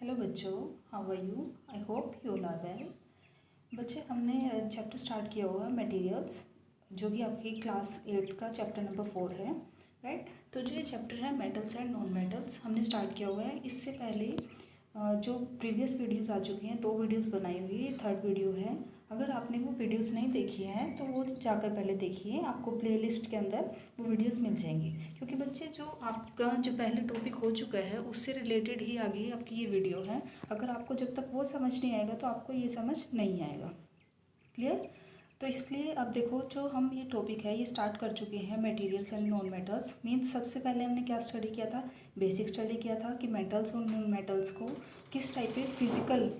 Hello बच्चों, how are you? I hope you all are well. बच्चे, हमने chapter start किया हुआ है मटेरियल्स, जो कि आपकी क्लास 8 का चैप्टर नंबर 4 है, राइट। तो जो ये चैप्टर है मेटल्स एंड नॉन मेटल्स, हमने स्टार्ट किया हुआ है। इससे पहले जो प्रीवियस वीडियोस आ चुकी हैं, 2 वीडियोस बनाई हुई है, 3rd वीडियो है। अगर आपने वो वीडियोस नहीं देखी हैं तो वो जाकर पहले देखिए, आपको प्लेलिस्ट के अंदर वो वीडियोस मिल जाएंगी। क्योंकि बच्चे, जो आपका जो पहले टॉपिक हो चुका है उससे रिलेटेड ही आगे आपकी ये वीडियो है। अगर आपको जब तक वो समझ नहीं आएगा तो आपको ये समझ नहीं आएगा। क्लियर? तो इसलिए अब देखो, जो हम ये टॉपिक है ये स्टार्ट कर चुके हैं, materials and non metals. Means सबसे पहले हमने क्या स्टडी किया था? बेसिक स्टडी किया था कि मेटल्स और नॉन मेटल्स को किस टाइप पे फिजिकल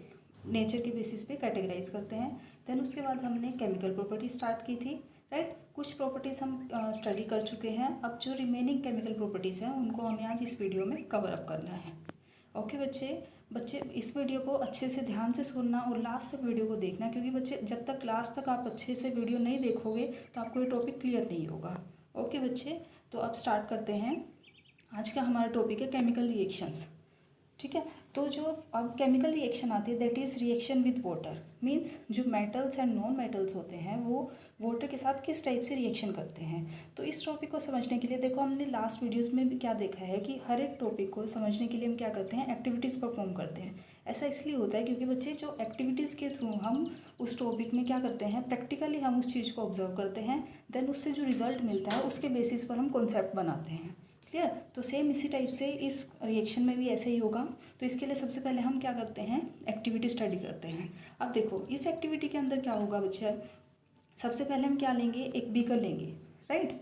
नेचर के बेसिस पे कैटेगराइज करते हैं। देन उसके बाद हमने केमिकल प्रॉपर्टी स्टार्ट की थी, राइट। कुछ प्रॉपर्टीज़ हम स्टडी कर चुके हैं। अब जो रिमेनिंग केमिकल प्रॉपर्टीज़ हैं उनको हमें आज इस वीडियो में कवर अप करना है। ओके बच्चे, इस वीडियो को अच्छे से ध्यान से सुनना और लास्ट तक वीडियो को देखना, क्योंकि बच्चे जब तक लास्ट तक आप अच्छे से वीडियो नहीं देखोगे तो आपको ये टॉपिक क्लियर नहीं होगा। ओके बच्चे, तो अब स्टार्ट करते हैं। आज का हमारा टॉपिक है केमिकल रिएक्शंस। ठीक है, तो जो अब केमिकल रिएक्शन आती है that is reaction with water. Means जो मेटल्स एंड नॉन मेटल्स होते हैं वो वाटर के साथ किस टाइप से रिएक्शन करते हैं। तो इस टॉपिक को समझने के लिए देखो, हमने लास्ट वीडियोस में भी क्या देखा है कि हर एक टॉपिक को समझने के लिए हम क्या करते हैं, एक्टिविटीज़ परफॉर्म करते हैं। ऐसा इसलिए होता है क्योंकि बच्चे, जो एक्टिविटीज़ के थ्रू हम उस टॉपिक में क्या करते हैं, प्रैक्टिकली हम उस चीज़ को ऑब्जर्व करते हैं। देन उससे जो रिजल्ट मिलता है उसके बेसिस पर हम कॉन्सेप्ट बनाते हैं। क्लियर? तो सेम इसी टाइप से इस रिएक्शन में भी ऐसे ही होगा। तो इसके लिए सबसे पहले हम क्या करते हैं, एक्टिविटी स्टडी करते हैं। अब देखो, इस एक्टिविटी के अंदर क्या होगा बच्चे, सबसे पहले हम क्या लेंगे, एक बीकर लेंगे, राइट।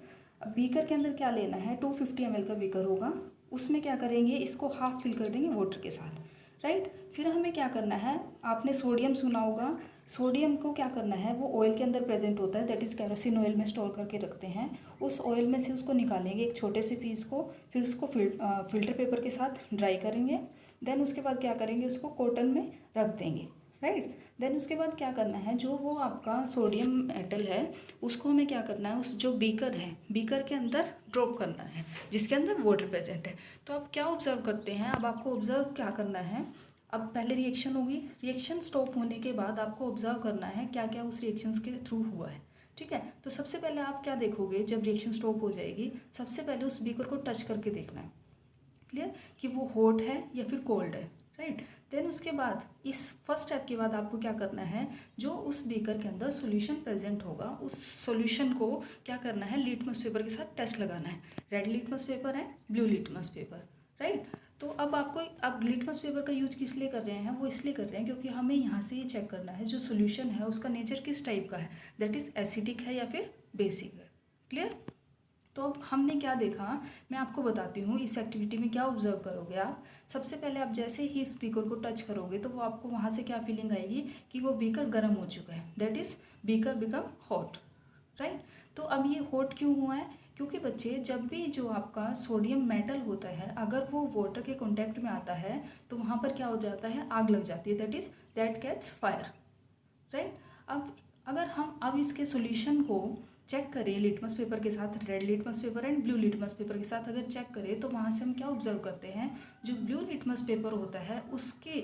अब बीकर के अंदर क्या लेना है, 250 ml का बीकर होगा। उसमें क्या करेंगे, इसको हाफ फिल कर देंगे वाटर के साथ, राइट। फिर हमें क्या करना है, आपने सोडियम सुना होगा। सोडियम को क्या करना है, वो ऑयल के अंदर प्रेजेंट होता है, दैट इज़ केरोसिन ऑयल में स्टोर करके रखते हैं। उस ऑयल में से उसको निकालेंगे एक छोटे से पीस को, फिर उसको फिल्टर पेपर के साथ ड्राई करेंगे। देन उसके बाद क्या करेंगे, उसको कॉटन में रख देंगे, राइट। देन उसके बाद क्या करना है, जो वो आपका सोडियम मेटल है उसको हमें क्या करना है, उस जो बीकर है, बीकर के अंदर ड्रॉप करना है, जिसके अंदर वाटर प्रेजेंट है। तो आप क्या ऑब्जर्व करते हैं, अब आपको ऑब्जर्व क्या करना है, अब पहले रिएक्शन होगी, रिएक्शन स्टॉप होने के बाद आपको ऑब्जर्व करना है क्या क्या उस रिएक्शंस के थ्रू हुआ है। ठीक है, तो सबसे पहले आप क्या देखोगे, जब रिएक्शन स्टॉप हो जाएगी सबसे पहले उस बीकर को टच करके देखना है। क्लियर? कि वो हॉट है या फिर कोल्ड है, राइट। देन उसके बाद इस फर्स्ट स्टेप के बाद आपको क्या करना है, जो उस बीकर के अंदर सॉल्यूशन प्रेजेंट होगा उस सॉल्यूशन को क्या करना है, लिटमस पेपर के साथ टेस्ट लगाना है। रेड लिटमस पेपर है, ब्लू लिटमस पेपर, राइट। तो अब लिटमस पेपर का यूज किस लिए कर रहे हैं, वो इसलिए कर रहे हैं क्योंकि हमें यहाँ से ये चेक करना है जो सॉल्यूशन है उसका नेचर किस टाइप का है, दैट इज़ एसिडिक है या फिर बेसिक है। क्लियर? तो अब हमने क्या देखा, मैं आपको बताती हूँ। इस एक्टिविटी में क्या ऑब्जर्व करोगे आप, सबसे पहले आप जैसे ही इस बीकर को टच करोगे तो वो आपको वहाँ से क्या फीलिंग आएगी कि वो बीकर गर्म हो चुका है, that is beaker become hot, right. तो अब ये हॉट क्यों हुआ है, क्योंकि बच्चे, जब भी जो आपका सोडियम मेटल होता है अगर वो वाटर के कॉन्टैक्ट में आता है तो वहाँ पर क्या हो जाता है, आग लग जाती है, that is that catch fire, right. अब अगर हम अब इसके सॉल्यूशन को चेक करें लिटमस पेपर के साथ, red litmus paper and blue litmus paper के साथ अगर चेक करें तो वहाँ से हम क्या ऑब्जर्व करते हैं, जो ब्लू लिटमस पेपर होता है उसके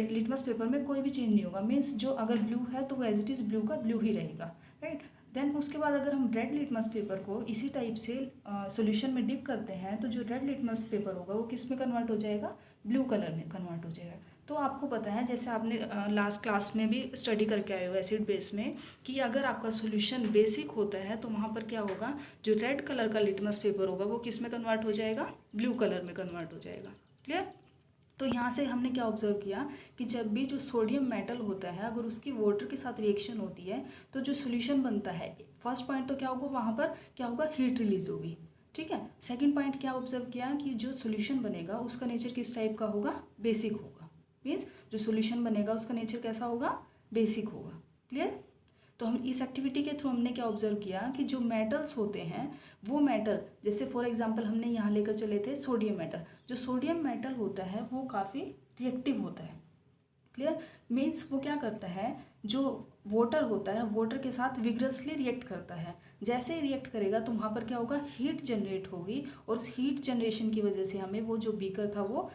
लिटमस पेपर में कोई भी चेंज नहीं होगा। मीन्स जो अगर ब्लू है तो वो एज इट इज़ ब्लू का ब्लू ही रहेगा, राइट। देन उसके बाद अगर हम रेड लिटमस पेपर को इसी टाइप से सॉल्यूशन में डिप करते हैं तो जो रेड लिटमस पेपर होगा वो किस में कन्वर्ट हो जाएगा, ब्लू कलर में कन्वर्ट हो जाएगा। तो आपको पता है, जैसे आपने लास्ट क्लास में भी स्टडी करके आए हो एसिड बेस में, कि अगर आपका सॉल्यूशन बेसिक होता है तो वहाँ पर क्या होगा, जो रेड कलर का लिटमस पेपर होगा वो किस में कन्वर्ट हो जाएगा, ब्लू कलर में कन्वर्ट हो जाएगा। क्लियर? तो यहाँ से हमने क्या ऑब्जर्व किया कि जब भी जो सोडियम मेटल होता है अगर उसकी वाटर के साथ रिएक्शन होती है तो जो सॉल्यूशन बनता है, फर्स्ट पॉइंट तो क्या होगा, वहाँ पर क्या होगा, हीट रिलीज होगी। ठीक है, सेकंड पॉइंट क्या ऑब्जर्व किया कि जो सॉल्यूशन बनेगा उसका नेचर किस टाइप का होगा, बेसिक होगा। मीन्स जो सॉल्यूशन बनेगा उसका नेचर कैसा होगा, बेसिक होगा। क्लियर? तो हम इस एक्टिविटी के थ्रू हमने क्या ऑब्जर्व किया कि जो मेटल्स होते हैं वो मेटल, जैसे फॉर एग्जांपल हमने यहाँ लेकर चले थे सोडियम मेटल, जो सोडियम मेटल होता है वो काफ़ी रिएक्टिव होता है। क्लियर? मीन्स वो क्या करता है, जो वाटर होता है वाटर के साथ विग्रसली रिएक्ट करता है। जैसे ही रिएक्ट करेगा तो वहाँ पर क्या होगा, हीट जनरेट होगी और उस हीट जनरेशन की वजह से हमें वो जो बीकर था वो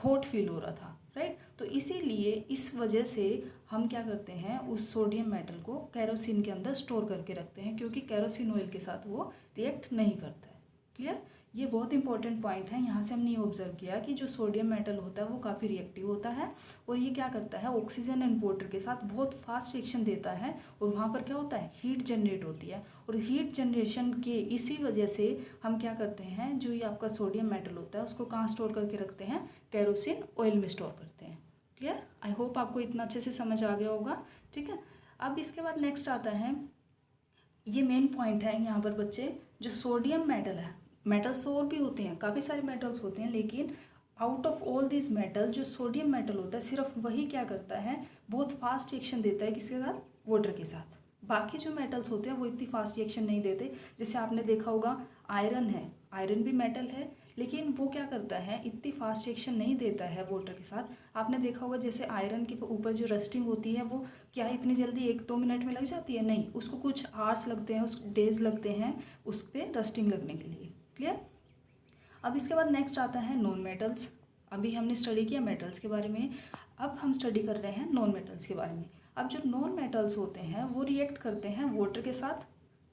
हॉट फील हो रहा था, राइट। तो इसीलिए इस वजह से हम क्या करते हैं, उस सोडियम मेटल को केरोसिन के अंदर स्टोर करके रखते हैं, क्योंकि केरोसिन ऑयल के साथ वो रिएक्ट नहीं करता है। क्लियर। ये बहुत इंपॉर्टेंट पॉइंट है। यहाँ से हमने ये ऑब्जर्व किया कि जो सोडियम मेटल होता है वो काफ़ी रिएक्टिव होता है, और ये क्या करता है, ऑक्सीजन एंड वाटर के साथ बहुत फास्ट रिएक्शन देता है, और वहाँ पर क्या होता है, हीट जनरेट होती है। और हीट जनरेशन के इसी वजह से हम क्या करते हैं, जो ये आपका सोडियम मेटल होता है उसको कहाँ स्टोर करके रखते हैं, केरोसिन ऑयल में स्टोर करते हैं। क्लियर। आई होप आपको इतना अच्छे से समझ आ गया होगा। ठीक है। अब इसके बाद नेक्स्ट आता है, ये मेन पॉइंट है यहाँ पर बच्चे, जो सोडियम मेटल है, मेटल्स और भी होते हैं, काफ़ी सारे मेटल्स होते हैं, लेकिन out of all this metal जो सोडियम मेटल होता है सिर्फ वही क्या करता है, बहुत फास्ट रिएक्शन देता है किसके साथ, वाटर के साथ। बाकी जो मेटल्स होते हैं वो इतनी फास्ट रिएक्शन नहीं देते। जैसे आपने देखा होगा आयरन है, आयरन भी मेटल है, लेकिन वो क्या करता है, इतनी फास्ट रिएक्शन नहीं देता है वाटर के साथ। आपने देखा होगा जैसे आयरन के ऊपर जो रस्टिंग होती है वो क्या इतनी जल्दी 1-2 मिनट में लग जाती है, नहीं, उसको कुछ आवर्स लगते हैं, उस डेज लगते हैं उस पर रस्टिंग लगने के लिए। क्लियर। अब इसके बाद नेक्स्ट आता है नॉन मेटल्स। अभी हमने स्टडी किया मेटल्स के बारे में, अब हम स्टडी कर रहे हैं नॉन मेटल्स के बारे में। अब जो नॉन मेटल्स होते हैं वो रिएक्ट करते हैं वाटर के साथ,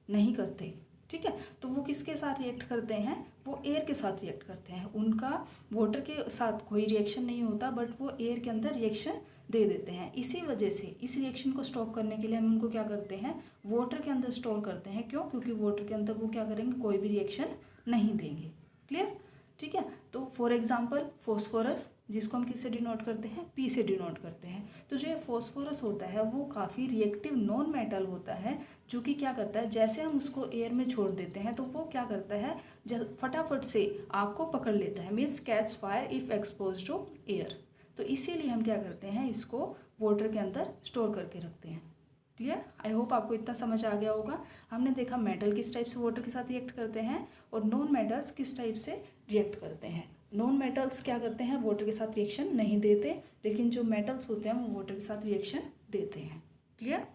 नहीं करते। ठीक है। तो वो किसके साथ रिएक्ट करते हैं, वो एयर के साथ रिएक्ट करते हैं। उनका वाटर के साथ कोई रिएक्शन नहीं होता, बट वो एयर के अंदर रिएक्शन दे देते हैं। इसी वजह से इस रिएक्शन को स्टॉप करने के लिए हम उनको क्या करते हैं, वाटर के अंदर स्टोर करते हैं। क्यों, क्योंकि वाटर के अंदर वो क्या करेंगे, कोई भी रिएक्शन नहीं देंगे। क्लियर। ठीक है। तो फॉर एग्जांपल फॉस्फोरस, जिसको हम किससे डिनोट करते हैं, पी से डिनोट करते हैं। तो जो ये फॉस्फोरस होता है वो काफ़ी रिएक्टिव नॉन मेटल होता है, जो कि क्या करता है, जैसे हम उसको एयर में छोड़ देते हैं तो वो क्या करता है, फटाफट से आग को पकड़ लेता है, means catch fire if expose to air. तो इसीलिए हम क्या करते हैं, इसको वाटर के अंदर स्टोर करके रखते हैं। क्लियर। आई होप आपको इतना समझ आ गया होगा। हमने देखा मेटल किस टाइप से वाटर के साथ रिएक्ट करते हैं, और नॉन मेटल्स किस टाइप से रिएक्ट करते हैं। नॉन मेटल्स क्या करते हैं, वाटर के साथ रिएक्शन नहीं देते, लेकिन जो मेटल्स होते हैं वो वाटर के साथ रिएक्शन देते हैं। क्लियर।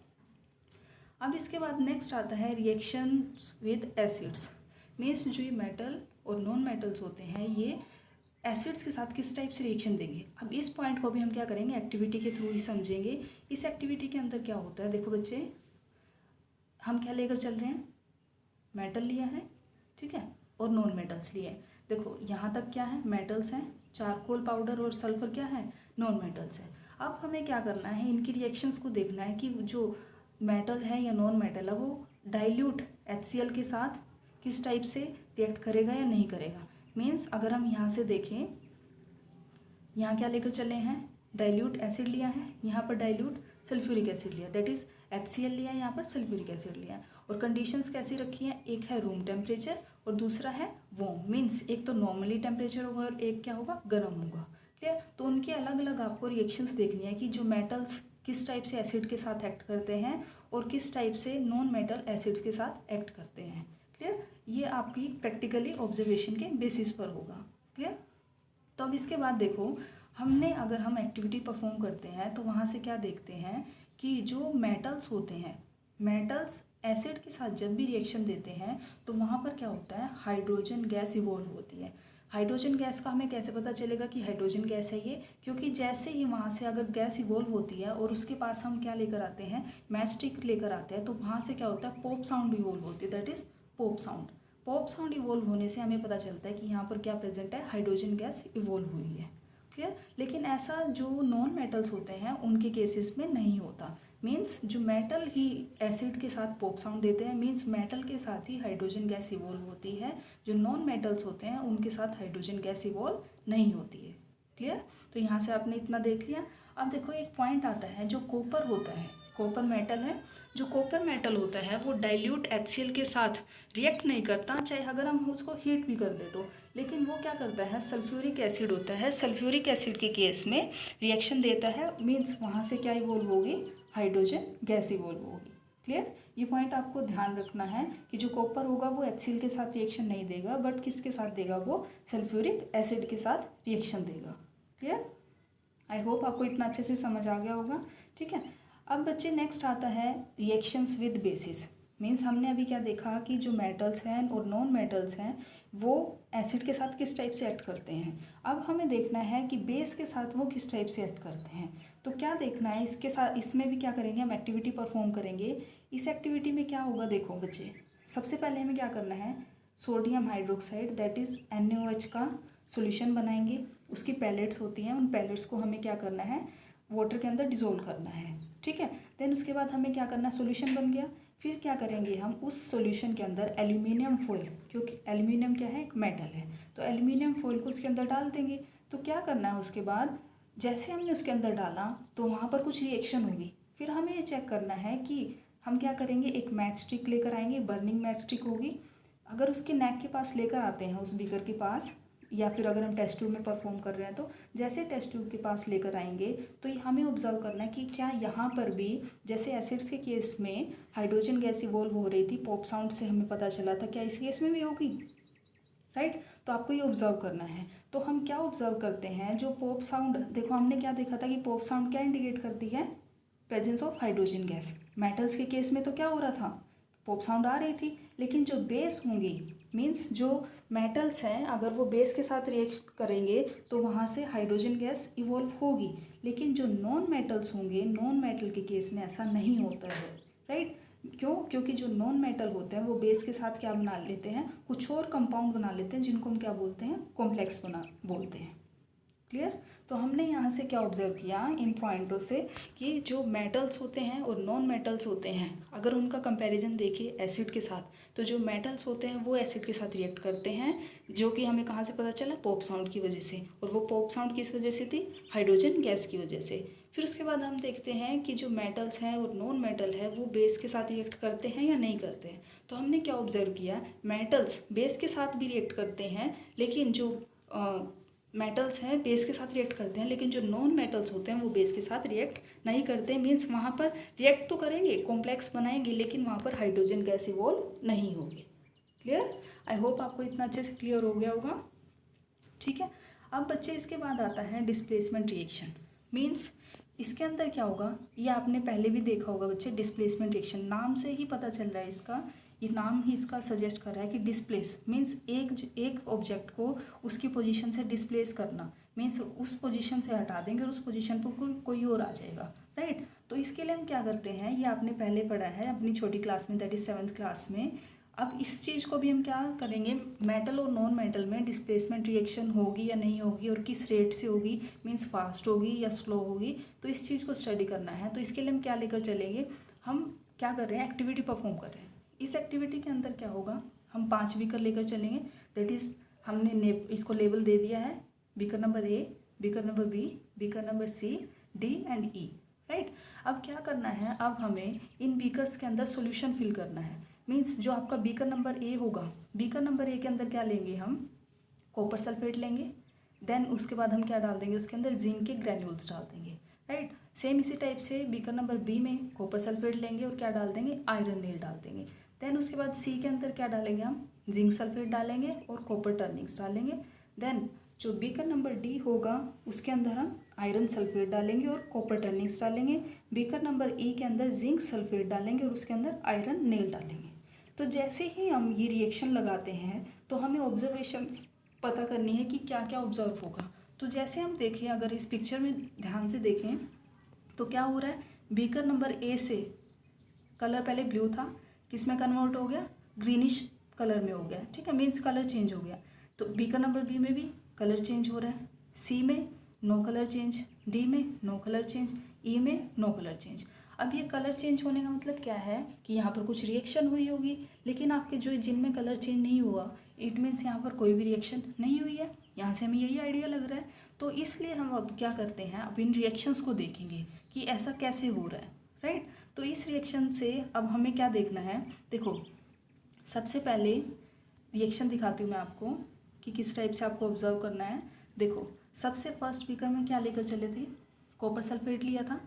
अब इसके बाद नेक्स्ट आता है रिएक्शन विद एसिड्स। मीन्स जो ये मेटल और नॉन मेटल्स होते हैं ये एसिड्स के साथ किस टाइप से रिएक्शन देंगे। अब इस पॉइंट को भी हम क्या करेंगे, एक्टिविटी के थ्रू ही समझेंगे। इस एक्टिविटी के अंदर क्या होता है, देखो बच्चे, हम क्या लेकर चल रहे हैं, मेटल लिया है, ठीक है, और नॉन मेटल्स लिए हैं। देखो यहाँ तक क्या है, मेटल्स हैं, चारकोल पाउडर और सल्फर क्या है, नॉन मेटल्स है। अब हमें क्या करना है, इनकी रिएक्शंस को देखना है कि जो मेटल है या नॉन मेटल है वो डाइल्यूट HCl के साथ किस टाइप से रिएक्ट करेगा या नहीं करेगा। मीन्स अगर हम यहाँ से देखें, यहाँ क्या लेकर चले हैं, डाइल्यूट एसिड लिया है, यहाँ पर डाइल्यूट सल्फ्यूरिक एसिड लिया, दैट इज़ HCl लिया, यहाँ पर सल्फ्यूरिक एसिड लिया। और कंडीशंस कैसी रखी हैं, एक है रूम टेम्परेचर और दूसरा है वार्म। मीन्स एक तो नॉर्मली टेम्परेचर होगा और एक क्या होगा, गर्म होगा। क्लियर। तो उनके अलग अलग आपको रिएक्शंस देखनी है कि जो मेटल्स किस टाइप से एसिड के साथ एक्ट करते हैं और किस टाइप से नॉन मेटल एसिड्स के साथ एक्ट करते हैं। क्लियर। ये आपकी प्रैक्टिकली ऑब्जर्वेशन के बेसिस पर होगा। क्लियर। तो अब इसके बाद देखो, हमने अगर हम एक्टिविटी परफॉर्म करते हैं तो वहाँ से क्या देखते हैं कि जो मेटल्स होते हैं, मेटल्स एसिड के साथ जब भी रिएक्शन देते हैं तो वहाँ पर क्या होता है, हाइड्रोजन गैस इवॉल्व होती है। हाइड्रोजन गैस का हमें कैसे पता चलेगा कि हाइड्रोजन गैस है ये, क्योंकि जैसे ही वहाँ से अगर गैस इवॉल्व होती है और उसके पास हम क्या लेकर आते हैं, मैच स्टिक लेकर आते हैं, तो वहाँ से क्या होता है, पॉप साउंड इवॉल्व होती है, that is pop sound. Pop sound evolve होने से हमें पता चलता है कि यहाँ पर क्या प्रेजेंट है, हाइड्रोजन गैस इवॉल्व हुई है। क्लियर। लेकिन ऐसा जो नॉन मेटल्स होते हैं उनके केसेस में नहीं होता। मीन्स जो मेटल ही एसिड के साथ पॉप साउंड देते हैं, मीन्स मेटल के साथ ही हाइड्रोजन गैस इवॉल्व होती है। जो नॉन मेटल्स होते हैं उनके साथ हाइड्रोजन गैस इवॉल्व नहीं होती है। क्लियर। तो यहाँ से आपने इतना देख लिया। अब देखो एक पॉइंट आता है, जो कॉपर होता है, कॉपर मेटल है, जो कॉपर मेटल होता है वो डाइल्यूट HCl के साथ रिएक्ट नहीं करता, चाहे अगर हम उसको हीट भी कर दे तो, लेकिन वो क्या करता है, सल्फ्यूरिक एसिड होता है, सल्फ्यूरिक एसिड के केस में रिएक्शन देता है। मीन्स वहाँ से क्या इवॉल्व होगी, हाइड्रोजन गैस इवॉल्व होगी। क्लियर। ये पॉइंट आपको ध्यान रखना है कि जो कॉपर होगा वो HCl के साथ रिएक्शन नहीं देगा, बट किसके साथ देगा, वो सल्फ्यूरिक एसिड के साथ रिएक्शन देगा। क्लियर। आई होप आपको इतना अच्छे से समझ आ गया होगा। ठीक है। अब बच्चे नेक्स्ट आता है रिएक्शंस विद बेसिस। मीन्स हमने अभी क्या देखा कि जो मेटल्स हैं और नॉन मेटल्स हैं वो एसिड के साथ किस टाइप से एक्ट करते हैं। अब हमें देखना है कि बेस के साथ वो किस टाइप से एक्ट करते हैं। तो क्या देखना है, इसके साथ इसमें भी क्या करेंगे हम, एक्टिविटी परफॉर्म करेंगे। इस एक्टिविटी में क्या होगा, देखो बच्चे, सबसे पहले हमें क्या करना है, sodium hydroxide that is NaOH का सॉल्यूशन बनाएंगे। उसकी पैलेट्स होती हैं, उन पैलेट्स को हमें क्या करना है, वाटर के अंदर डिज़ोल्व करना है, ठीक है। देन उसके बाद हमें क्या करना है, सॉल्यूशन बन गया। फिर क्या करेंगे हम, उस सॉल्यूशन के अंदर एल्यूमिनियम फॉइल, क्योंकि एल्यूमिनियम क्या है, एक मेटल है, तो एल्यूमिनियम फॉइल को उसके अंदर डाल देंगे। तो क्या करना है, उसके बाद जैसे हमने उसके अंदर डाला तो वहाँ पर कुछ रिएक्शन होगी। फिर हमें ये चेक करना है कि हम क्या करेंगे, एक मैच स्टिक लेकर आएंगे, बर्निंग मैच स्टिक होगी। अगर उसके नेक के पास लेकर आते हैं, उस बीकर के पास, या फिर अगर हम टेस्ट ट्यूब में परफॉर्म कर रहे हैं तो जैसे टेस्ट ट्यूब के पास लेकर आएंगे तो हमें ऑब्जर्व करना है कि क्या यहाँ पर भी जैसे एसिड्स के केस में हाइड्रोजन गैस इवॉल्व हो रही थी, पॉप साउंड से हमें पता चला था, क्या इस केस में भी होगी, राइट। तो आपको ये ऑब्जर्व करना है। तो हम क्या ऑब्जर्व करते हैं, जो पॉप साउंड, देखो हमने क्या देखा था कि पॉप साउंड क्या इंडिकेट करती है, presence of hydrogen gas. Metals के केस में तो क्या हो रहा था, पॉप साउंड आ रही थी, लेकिन जो बेस होंगी, मीन्स जो मेटल्स हैं, अगर वो बेस के साथ रिएक्ट करेंगे तो वहाँ से हाइड्रोजन गैस इवॉल्व होगी। लेकिन जो नॉन मेटल्स होंगे, नॉन मेटल के केस में ऐसा नहीं होता है, राइट। क्यों, क्योंकि जो नॉन मेटल होते हैं वो बेस के साथ क्या बना लेते हैं, कुछ और कंपाउंड बना लेते हैं, जिनको हम क्या बोलते हैं, कॉम्प्लेक्स बोलते हैं। क्लियर। तो हमने यहाँ से क्या ऑब्जर्व किया इन पॉइंटों से कि जो मेटल्स होते हैं और नॉन मेटल्स होते हैं, अगर उनका कंपैरिजन देखें एसिड के साथ, तो जो मेटल्स होते हैं वो एसिड के साथ रिएक्ट करते हैं, जो कि हमें कहाँ से पता चला, पॉप साउंड की वजह से। और वो पॉप साउंड किस वजह से थी, हाइड्रोजन गैस की वजह से। फिर उसके बाद हम देखते हैं कि जो मेटल्स हैं और नॉन मेटल है वो बेस के साथ रिएक्ट करते हैं या नहीं करते हैं। तो हमने क्या ऑब्जर्व किया, मेटल्स बेस के साथ भी रिएक्ट करते हैं, लेकिन जो मेटल्स हैं बेस के साथ रिएक्ट करते हैं, लेकिन जो नॉन मेटल्स होते हैं वो बेस के साथ रिएक्ट नहीं करते। मीन्स वहाँ पर रिएक्ट तो करेंगे, कॉम्प्लेक्स बनाएंगे, लेकिन वहाँ पर हाइड्रोजन गैस इवॉल्व नहीं होगी। क्लियर। आई होप आपको इतना अच्छे से क्लियर हो गया होगा, ठीक है। अब बच्चे इसके बाद आता है डिस्प्लेसमेंट रिएक्शन। मीन्स इसके अंदर क्या होगा, ये आपने पहले भी देखा होगा बच्चे, डिस्प्लेसमेंट रिएक्शन नाम से ही पता चल रहा है, इसका ये नाम ही इसका सजेस्ट कर रहा है कि डिस्प्लेस मीन्स एक ऑब्जेक्ट को उसकी पोजीशन से डिस्प्लेस करना, मीन्स उस पोजीशन से हटा देंगे और उस पोजीशन पर कोई और आ जाएगा, राइट। तो इसके लिए हम क्या करते हैं, ये आपने पहले पढ़ा है अपनी छोटी क्लास में, दैट इज 7th क्लास में। अब इस चीज़ को भी हम क्या करेंगे, मेटल और नॉन मेटल में डिस्प्लेसमेंट रिएक्शन होगी या नहीं होगी और किस रेट से होगी, मीन्स फास्ट होगी या स्लो होगी, तो इस चीज़ को स्टडी करना है। तो इसके लिए हम क्या लेकर चलेंगे, हम क्या कर रहे हैं, एक्टिविटी परफॉर्म कर रहे हैं। इस एक्टिविटी के अंदर क्या होगा, हम 5 बीकर लेकर चलेंगे, दैट इज़ हमने इसको लेबल दे दिया है, beaker number A, beaker number B, beaker number C, D and E, right. अब क्या करना है, अब हमें इन बीकर्स के अंदर सॉल्यूशन फिल करना है। मीन्स जो आपका बीकर नंबर A होगा, बीकर नंबर A के अंदर क्या लेंगे हम, कॉपर सल्फेट लेंगे। देन उसके बाद हम क्या डाल देंगे, उसके अंदर जिंक के ग्रैन्यूल्स डाल देंगे, राइट। सेम इसी टाइप से बीकर नंबर B में कॉपर सल्फेट लेंगे और क्या डाल देंगे, आयरन नील डाल देंगे। देन उसके बाद C के अंदर क्या डालेंगे, हम जिंक सल्फेट डालेंगे और कॉपर टर्निंग्स डालेंगे। देन जो बीकर नंबर D होगा उसके अंदर हम आयरन सल्फेट डालेंगे और कॉपर टर्निंग्स डालेंगे। बीकर नंबर E के अंदर जिंक सल्फेट डालेंगे और उसके अंदर आयरन नील डालेंगे। तो जैसे ही हम ये रिएक्शन लगाते हैं तो हमें ऑब्जर्वेशंस पता करनी है कि क्या क्या ऑब्जर्व होगा। तो जैसे हम देखें, अगर इस पिक्चर में ध्यान से देखें तो क्या हो रहा है, बीकर नंबर A से कलर पहले ब्लू था, किस में कन्वर्ट हो गया, ग्रीनिश कलर में हो गया, ठीक है, मीन्स कलर चेंज हो गया। तो बीकर नंबर B में भी कलर चेंज हो रहा है, C में नो कलर चेंज, D में नो कलर चेंज, E में नो कलर चेंज। अब ये कलर चेंज होने का मतलब क्या है कि यहाँ पर कुछ रिएक्शन हुई होगी, लेकिन आपके जो जिनमें कलर चेंज नहीं हुआ, इट मीन्स यहाँ पर कोई भी रिएक्शन नहीं हुई है। यहाँ से हमें यही आइडिया लग रहा है। तो इसलिए हम अब क्या करते हैं, अब इन रिएक्शंस को देखेंगे कि ऐसा कैसे हो रहा है, राइट। तो इस रिएक्शन से अब हमें क्या देखना है, देखो सबसे पहले रिएक्शन दिखाती हूँ मैं आपको कि किस टाइप से आपको ऑब्जर्व करना है। देखो सबसे फर्स्ट बीकर में क्या लेकर चले थे, कॉपर सल्फेट लिया था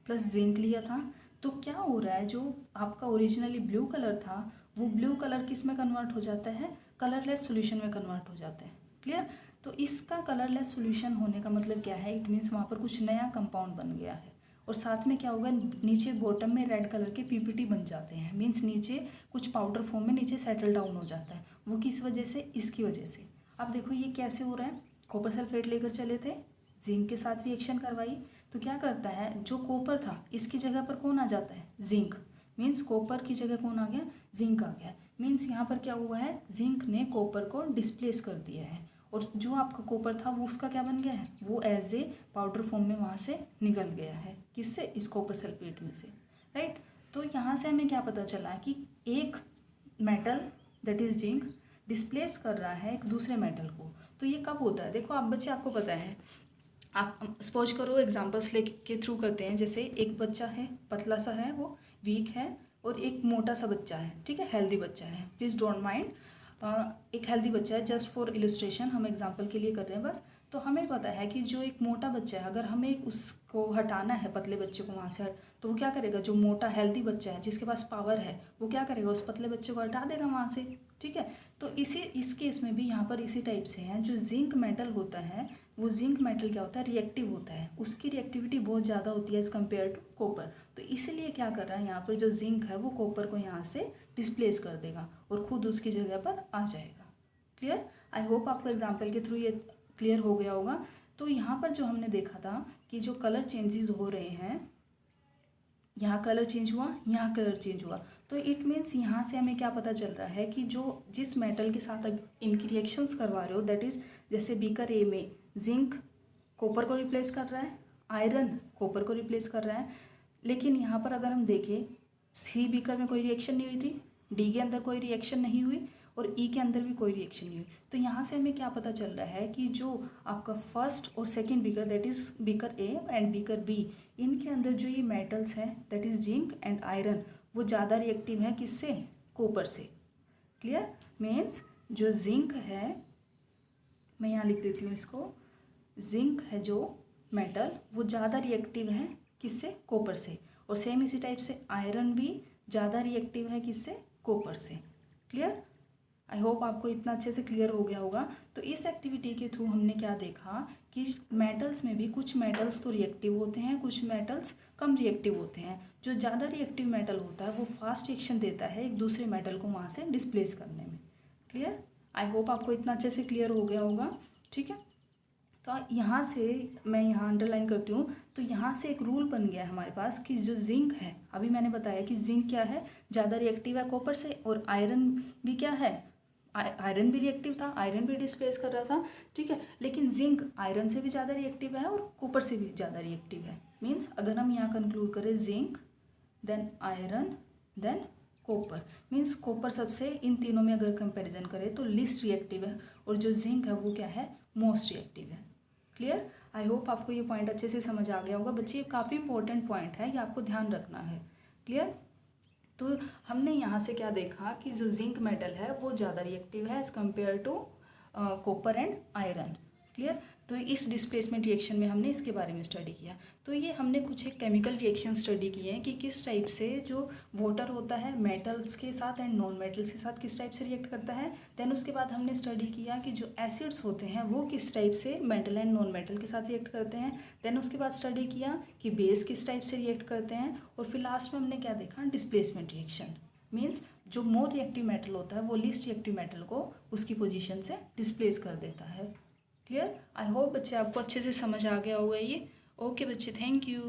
प्लस जिंक लिया था। तो क्या हो रहा है, जो आपका ओरिजिनली ब्लू कलर था वो ब्लू कलर किस में कन्वर्ट हो जाता है, कलरलेस सॉल्यूशन में कन्वर्ट हो जाता है। क्लियर। तो इसका कलरलेस सॉल्यूशन होने का मतलब क्या है, इट मीन्स वहाँ पर कुछ नया कंपाउंड बन गया है। और साथ में क्या होगा, नीचे बॉटम में रेड कलर के PPT बन जाते हैं, मीन्स नीचे कुछ पाउडर फॉर्म में नीचे सेटल डाउन हो जाता है। वो किस वजह से, इसकी वजह से। अब देखो ये कैसे हो रहा है, कॉपर सल्फेट लेकर चले थे, जिंक के साथ रिएक्शन करवाई, तो क्या करता है, जो कॉपर था इसकी जगह पर कौन आ जाता है, जिंक। मीन्स कॉपर की जगह कौन आ गया, जिंक आ गया। मीन्स यहाँ पर क्या हुआ है, जिंक ने कॉपर को डिस्प्लेस कर दिया है, और जो आपका कॉपर था वो उसका क्या बन गया है, वो एज ए पाउडर फॉर्म में वहाँ से निकल गया है, किससे, इस कॉपर सल्फेट में से, राइट। तो यहाँ से हमें क्या पता चला कि एक metal that is zinc displace कर रहा है एक दूसरे मेटल को। तो ये कब होता है, देखो आप बच्चे, आपको पता है, आप सपोज करो एग्जांपल्स लेके थ्रू करते हैं। जैसे एक बच्चा है, पतला सा है, वो वीक है, और एक मोटा सा बच्चा है, ठीक है, हेल्दी बच्चा है, प्लीज़ डोंट माइंड। एक हेल्दी बच्चा है, जस्ट फॉर इलस्ट्रेशन हम एग्जांपल के लिए कर रहे हैं बस। तो हमें पता है कि जो एक मोटा बच्चा है, अगर हमें उसको हटाना है, पतले बच्चे को वहाँ से तो वो क्या करेगा, जो मोटा हेल्दी बच्चा है जिसके पास पावर है, वो क्या करेगा, उस पतले बच्चे को हटा देगा वहाँ से, ठीक है। तो इस केस में भी यहाँ पर इसी टाइप से है। जो जिंक मेटल होता है, वो जिंक मेटल क्या होता है, रिएक्टिव होता है, उसकी रिएक्टिविटी बहुत ज़्यादा होती है एज़ कम्पेयर टू कॉपर। तो इसीलिए क्या कर रहा है यहाँ पर, जो जिंक है वो कॉपर को यहाँ से डिस्प्लेस कर देगा और खुद उसकी जगह पर आ जाएगा। क्लियर, आई होप आपको एग्जाम्पल के थ्रू ये क्लियर हो गया होगा। तो यहाँ पर जो हमने देखा था कि जो कलर चेंजेस हो रहे हैं, यहाँ कलर चेंज हुआ, यहाँ कलर चेंज हुआ, तो इट मीन्स यहाँ से हमें क्या पता चल रहा है कि जो जिस मेटल के साथ अब इनकी रिएक्शंस करवा रहे हो, दैट इज़ जैसे बीकर ए में जिंक कॉपर को रिप्लेस कर रहा है, आयरन कॉपर को रिप्लेस कर रहा है, लेकिन यहाँ पर अगर हम देखें, सी बीकर में कोई रिएक्शन नहीं हुई थी, डी के अंदर कोई रिएक्शन नहीं हुई, और ई के अंदर भी कोई रिएक्शन नहीं हुई। तो यहाँ से हमें क्या पता चल रहा है कि जो आपका फर्स्ट और second beaker, that is beaker A and beaker B, इनके अंदर जो ये मेटल्स हैं, that is zinc and iron, वो ज़्यादा रिएक्टिव है किससे, कॉपर से। क्लियर, मीन्स जो जिंक है, मैं यहाँ लिख देती हूँ इसको, जिंक है जो मेटल, वो ज़्यादा रिएक्टिव है किससे, कॉपर से। और सेम इसी टाइप से आयरन भी ज़्यादा रिएक्टिव है किससे, कॉपर से। क्लियर, आई होप आपको इतना अच्छे से क्लियर हो गया होगा। तो इस एक्टिविटी के थ्रू हमने क्या देखा कि मेटल्स में भी कुछ मेटल्स तो रिएक्टिव होते हैं, कुछ मेटल्स कम रिएक्टिव होते हैं। जो ज़्यादा रिएक्टिव मेटल होता है वो फास्ट रिएक्शन देता है एक दूसरे मेटल को वहाँ से डिस्प्लेस करने में। क्लियर, आई होप आपको इतना अच्छे से क्लियर हो गया होगा, ठीक है। तो यहाँ से मैं यहाँ अंडरलाइन करती हूँ, तो यहाँ से एक रूल बन गया है हमारे पास कि जो जिंक है, अभी मैंने बताया कि जिंक क्या है, ज़्यादा रिएक्टिव है कॉपर से, और आयरन भी क्या है, आयरन भी रिएक्टिव था, आयरन भी डिस्प्लेस कर रहा था, ठीक है। लेकिन जिंक आयरन से भी ज़्यादा रिएक्टिव है और कॉपर से भी ज़्यादा रिएक्टिव है। मीन्स अगर हम यहाँ कंक्लूड करें, zinc then iron then copper, means copper सबसे, इन तीनों में अगर कंपैरिजन करें तो लिस्ट रिएक्टिव है, और जो जिंक है वो क्या है, मोस्ट रिएक्टिव है। क्लियर, आई होप आपको ये पॉइंट अच्छे से समझ आ गया होगा बच्चे, ये काफ़ी इंपॉर्टेंट पॉइंट है, ये आपको ध्यान रखना है। क्लियर, तो हमने यहाँ से क्या देखा कि जो जिंक मेटल है वो ज़्यादा रिएक्टिव है as compare to copper and iron. Clear, तो इस डिस्प्लेसमेंट रिएक्शन में हमने इसके बारे में स्टडी किया। तो ये हमने कुछ एक केमिकल रिएक्शन स्टडी किए हैं कि किस टाइप से जो वाटर होता है मेटल्स के साथ एंड नॉन मेटल्स के साथ किस टाइप से रिएक्ट करता है। देन उसके बाद हमने स्टडी किया कि जो एसिड्स होते हैं वो किस टाइप से मेटल एंड नॉन मेटल के साथ रिएक्ट करते हैं। देन उसके बाद स्टडी किया कि बेस किस टाइप से रिएक्ट करते हैं, और फिर लास्ट में हमने क्या देखा, डिस्प्लेसमेंट रिएक्शन। मीन्स जो मोर रिएक्टिव मेटल होता है वो लीस्ट रिएक्टिव मेटल को उसकी पोजीशन से डिस्प्लेस कर देता है। क्लियर, आई होप बच्चे आपको अच्छे से समझ आ गया होगा ये। ओके बच्चे, थैंक यू।